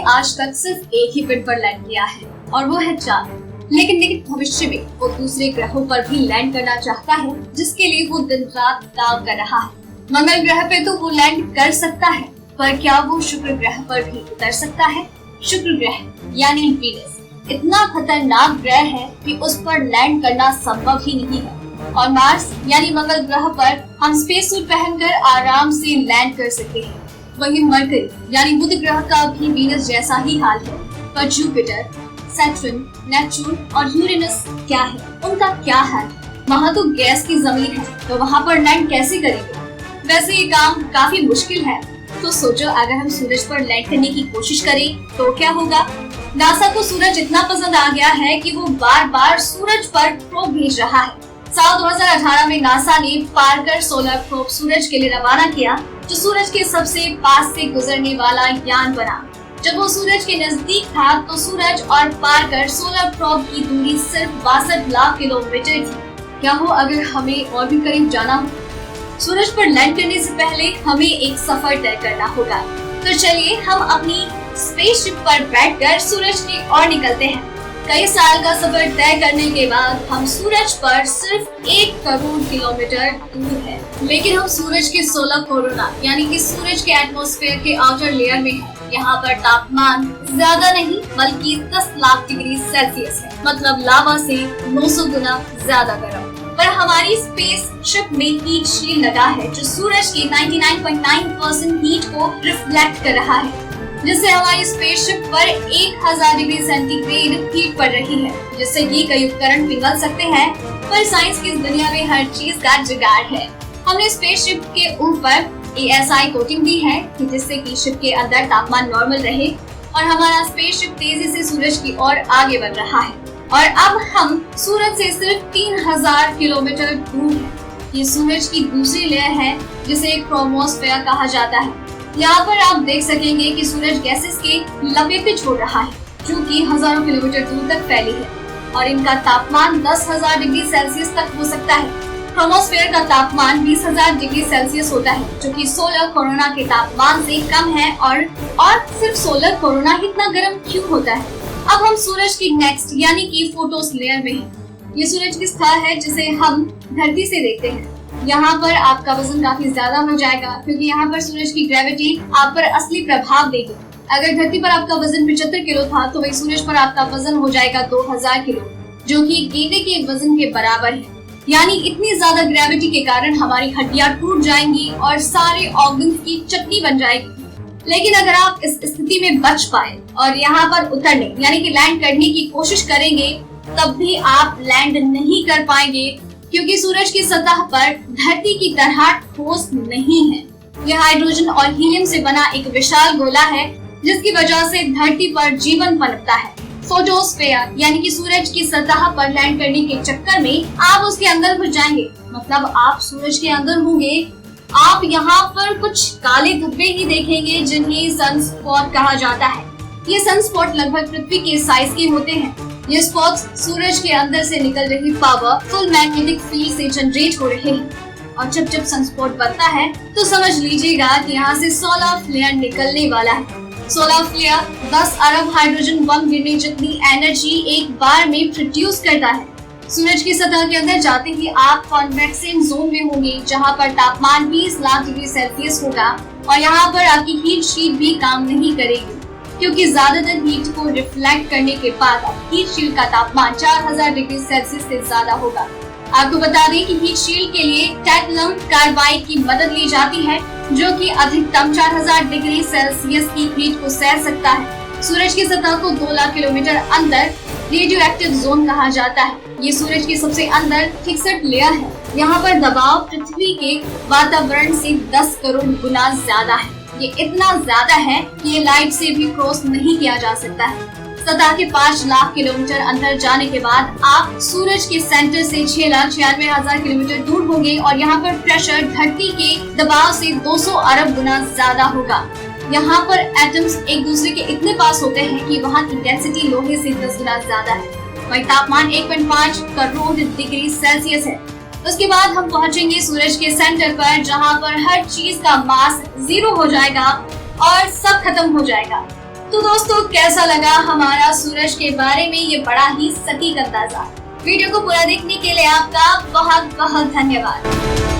आज तक सिर्फ एक ही पिंड पर लैंड किया है और वो है चांद। लेकिन भविष्य में वो दूसरे ग्रहों पर भी लैंड करना चाहता है, जिसके लिए वो दिन रात काम कर रहा है। मंगल ग्रह पे तो वो लैंड कर सकता है, पर क्या वो शुक्र ग्रह पर भी उतर सकता है? शुक्र ग्रह यानी वीनस इतना खतरनाक ग्रह है कि उस पर लैंड करना संभव ही नहीं है। और मार्स यानी मंगल ग्रह पर हम स्पेस सूट पहनकर आराम से लैंड कर सकते हैं। वहीं मरकरी यानी बुध ग्रह का भी वीनस जैसा ही हाल है। पर जुपिटर, सैटर्न, नेपच्यून और यूरेनस क्या है, उनका क्या हाल? वहाँ तो गैस की जमीन है, तो वहाँ पर लैंड कैसे करेंगे? वैसे ये काम काफी मुश्किल है। तो सोचो, अगर हम सूरज पर लैंड करने की कोशिश करें तो क्या होगा? नासा को सूरज इतना पसंद आ गया है कि वो बार बार सूरज पर प्रोब भेज रहा है। साल 2018 में नासा ने पार्कर सोलर प्रोब सूरज के लिए रवाना किया, जो सूरज के सबसे पास से गुजरने वाला यान बना। जब वो सूरज के नजदीक था तो सूरज और पार्कर सोलर प्रोब की दूरी सिर्फ 62 लाख किलोमीटर थी। क्या हो अगर हमें और भी करीब जाना हो? सूरज पर लैंड करने से पहले हमें एक सफर तय करना होगा। तो चलिए हम अपनी स्पेसशिप पर बैठकर सूरज की ओर निकलते हैं। कई साल का सफर तय करने के बाद हम सूरज पर सिर्फ 1 करोड़ किलोमीटर दूर है। लेकिन हम सूरज के सोलर कोरोना यानी कि सूरज के एटमॉस्फेयर के आउटर लेयर में है। यहाँ पर तापमान ज्यादा नहीं बल्कि 10 लाख डिग्री सेल्सियस है, मतलब लावा से 900 गुना ज्यादा गर्म। पर हमारी स्पेस शिप में हीट शील्ड लगा है, जो सूरज की 99.9% हीट को रिफ्लेक्ट कर रहा है, जिससे हमारी स्पेसशिप पर 1000 डिग्री सेंटीग्रेड हीट पड़ रही है, जिससे ये कई उपकरण पिघल सकते हैं। पर साइंस की इस दुनिया में हर चीज का जुगाड़ है। हमने स्पेसशिप के ऊपर ASI कोटिंग दी है कि जिससे कि शिप के अंदर तापमान नॉर्मल रहे और हमारा स्पेसशिप तेजी से सूरज की ओर आगे बढ़ रहा है। और अब हम सूरज से सिर्फ 3000 किलोमीटर दूर हैं। ये सूरज की दूसरी लेयर है, जिसे क्रोमोस्फेयर कहा जाता है। यहाँ पर आप देख सकेंगे कि सूरज गैसेस के लपेटे छोड़ रहा है, जो कि हजारों किलोमीटर दूर तक फैली है और इनका तापमान 10,000 डिग्री सेल्सियस तक हो सकता है। क्रोमोस्फेयर का तापमान 20,000 डिग्री सेल्सियस होता है, जो कि सोलर कोरोना के तापमान से कम है। और सिर्फ सोलर कोरोना ही इतना गर्म क्यों होता है? अब हम सूरज की नेक्स्ट यानी कि फोटोस लेयर में हैं। ये सूरज की सतह है जिसे हम धरती से देखते हैं। यहाँ पर आपका वजन काफी ज्यादा हो जाएगा, क्योंकि यहाँ पर सूरज की ग्रेविटी आप पर असली प्रभाव देगी। अगर धरती पर आपका वजन 75 किलो था, तो वही सूरज पर आपका वजन हो जाएगा 2000 किलो, जो कि गेंदे के वजन के बराबर है। यानी इतनी ज्यादा ग्रेविटी के कारण हमारी हड्डियां टूट जाएंगी और सारे ऑर्गन्स की चटनी बन जाएगी। लेकिन अगर आप इस स्थिति में बच पाए और यहाँ पर उतरने यानी कि लैंड करने की कोशिश करेंगे, तब भी आप लैंड नहीं कर पाएंगे, क्योंकि सूरज की सतह पर धरती की तरह ठोस नहीं है। यह हाइड्रोजन और हीलियम से बना एक विशाल गोला है, जिसकी वजह से धरती पर जीवन पनपता है। फोटोस्फेयर यानी कि सूरज की सतह पर लैंड करने के चक्कर में आप उसके अंदर घुस जाएंगे, मतलब आप सूरज के अंदर होंगे। आप यहाँ पर कुछ काले धब्बे ही देखेंगे, जिन्हें सनस्पॉट कहा जाता है। ये सनस्पॉट लगभग पृथ्वी के साइज के होते हैं। ये स्पॉट्स सूरज के अंदर से निकल रही पावर फुल मैग्नेटिक फील्ड से जनरेट हो रहे हैं। और जब सनस्पॉट बनता है तो समझ लीजिएगा कि यहाँ से सोलर फ्लेयर निकलने वाला है। सोलर फ्लेयर 10 अरब हाइड्रोजन बम गिरने जितनी एनर्जी एक बार में प्रोड्यूस करता है। सूरज की सतह के अंदर जाते ही आप कॉन्वेक्शन जोन में होंगे, जहाँ पर तापमान 20 लाख डिग्री सेल्सियस होगा और यहाँ पर आपकी हीट शीट भी काम नहीं करेगी, क्योंकि ज्यादातर हीट को रिफ्लेक्ट करने के बाद हीट शील्ड का तापमान 4000 डिग्री सेल्सियस से ज्यादा होगा। आपको बता दें कि हीट शील्ड के लिए टाइटेनियम कार्बाइड की मदद ली जाती है, जो कि अधिकतम 4000 डिग्री सेल्सियस की हीट को सह सकता है। सूरज की सतह को 2 लाख किलोमीटर अंदर रेडियो एक्टिव जोन कहा जाता है। ये सूरज के सबसे अंदर फिक्स्ड लेयर है। यहाँ पर दबाव पृथ्वी के वातावरण से 10 करोड़ गुना ज्यादा है। ये इतना ज्यादा है कि ये लाइट से भी क्रॉस नहीं किया जा सकता है। सतह के 5 लाख किलोमीटर अंदर जाने के बाद आप सूरज के सेंटर से 6,96,000 किलोमीटर दूर होंगे और यहाँ पर प्रेशर धरती के दबाव से 200 अरब गुना ज्यादा होगा। यहाँ पर एटम्स एक दूसरे के इतने पास होते हैं कि वहाँ की डेंसिटी लोहे से 10 गुना ज्यादा है। वही तापमान 1.5 करोड़ डिग्री सेल्सियस है। उसके बाद हम पहुँचेंगे सूरज के सेंटर पर, जहाँ पर हर चीज का मास 0 हो जाएगा और सब खत्म हो जाएगा। तो दोस्तों कैसा लगा हमारा सूरज के बारे में ये बड़ा ही सटीक अंदाजा। वीडियो को पूरा देखने के लिए आपका बहुत बहुत धन्यवाद।